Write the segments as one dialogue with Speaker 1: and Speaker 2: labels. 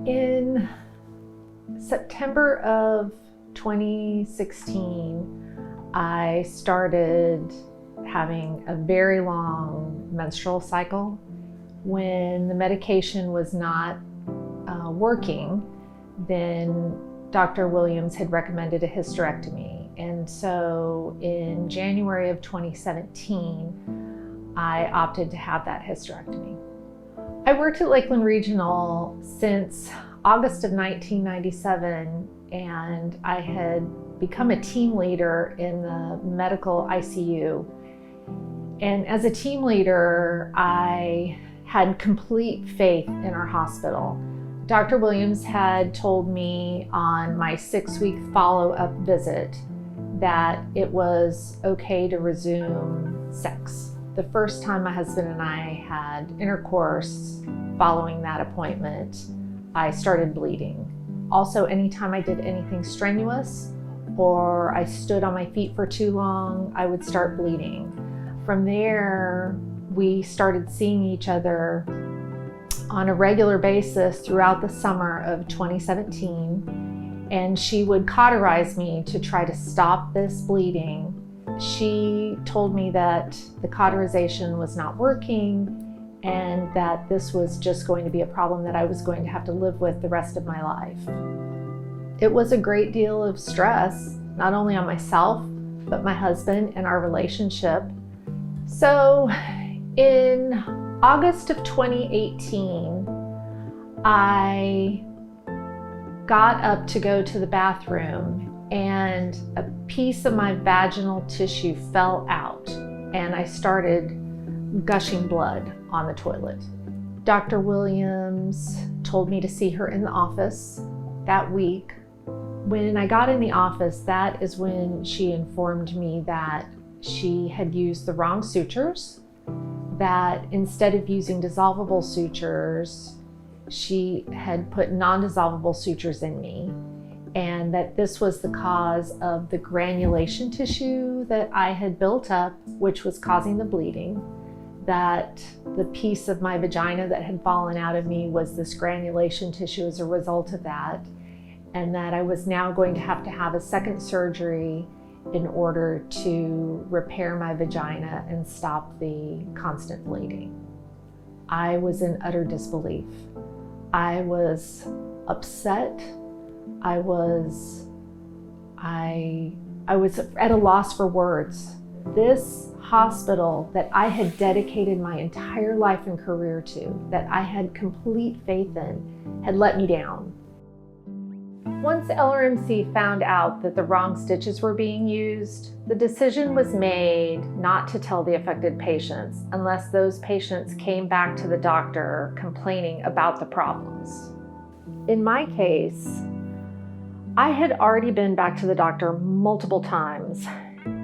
Speaker 1: In September of 2016, I started having a very long menstrual cycle. When the medication was not working, then Dr. Williams had recommended a hysterectomy. And so in January of 2017, I opted to have that hysterectomy. I worked at Lakeland Regional since August of 1997, and I had become a team leader in the medical ICU. And as a team leader, I had complete faith in our hospital. Dr. Williams had told me on my 6-week follow-up visit that it was okay to resume sex. The first time my husband and I had intercourse following that appointment, I started bleeding. Also, anytime I did anything strenuous or I stood on my feet for too long, I would start bleeding. From there, we started seeing each other on a regular basis throughout the summer of 2017, and she would cauterize me to try to stop this bleeding. She told me that the cauterization was not working and that this was just going to be a problem that I was going to have to live with the rest of my life. It was a great deal of stress, not only on myself, but my husband and our relationship. So in August of 2018, I got up to go to the bathroom and a piece of my vaginal tissue fell out and I started gushing blood on the toilet. Dr. Williams told me to see her in the office that week. When I got in the office, that is when she informed me that she had used the wrong sutures, that instead of using dissolvable sutures, she had put non-dissolvable sutures in me, and that this was the cause of the granulation tissue that I had built up, which was causing the bleeding, that the piece of my vagina that had fallen out of me was this granulation tissue as a result of that, and that I was now going to have a second surgery in order to repair my vagina and stop the constant bleeding. I was in utter disbelief. I was upset. I was at a loss for words. This hospital that I had dedicated my entire life and career to, that I had complete faith in, had let me down. Once LRMC found out that the wrong stitches were being used, the decision was made not to tell the affected patients unless those patients came back to the doctor complaining about the problems. In my case, I had already been back to the doctor multiple times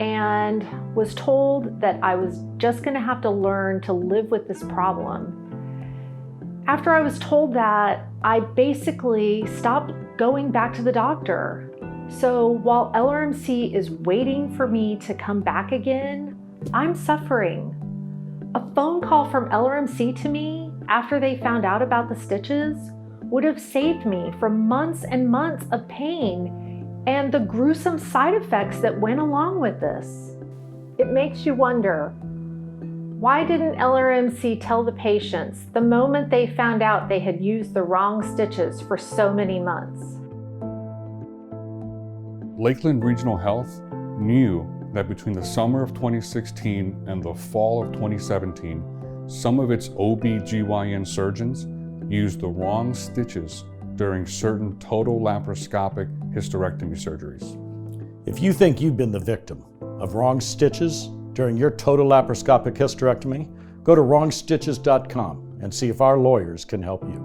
Speaker 1: and was told that I was just going to have to learn to live with this problem. After I was told that, I basically stopped going back to the doctor. So while LRMC is waiting for me to come back again, I'm suffering. A phone call from LRMC to me after they found out about the stitches would have saved me from months and months of pain and the gruesome side effects that went along with this. It makes you wonder, why didn't LRMC tell the patients the moment they found out they had used the wrong stitches for so many months?
Speaker 2: Lakeland Regional Health knew that between the summer of 2016 and the fall of 2017, some of its OB/GYN surgeons used the wrong stitches during certain total laparoscopic hysterectomy surgeries.
Speaker 3: If you think you've been the victim of wrong stitches during your total laparoscopic hysterectomy, go to wrongstitches.com and see if our lawyers can help you.